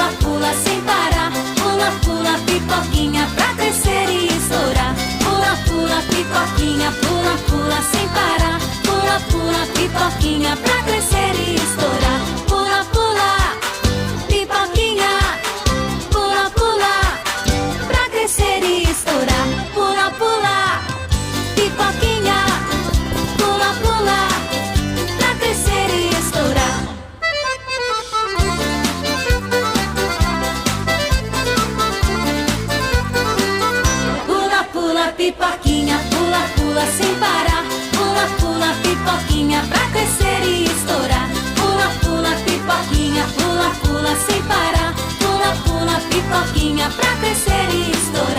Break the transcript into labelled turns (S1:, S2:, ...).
S1: pula, pula sem parar. Pula, pula, pipoquinha pra crescer e estourar. Pula, pula, pipoquinha, pula, pula sem parar. Pula, pula, pipoquinha pra crescer e estourar. Pula, pula, pipoquinha, pula, pula pra crescer e estourar. Pula, pula, pipoquinha, pula, pula pra crescer e estourar. Pula, pula, pipoquinha, pula, pula sem parar. Pula, pula, pipoquinha pra crescer e estourar. Pula, pula, pipoquinha, pula, pula sem parar. Pula, pula, pipoquinha pra crescer e estourar.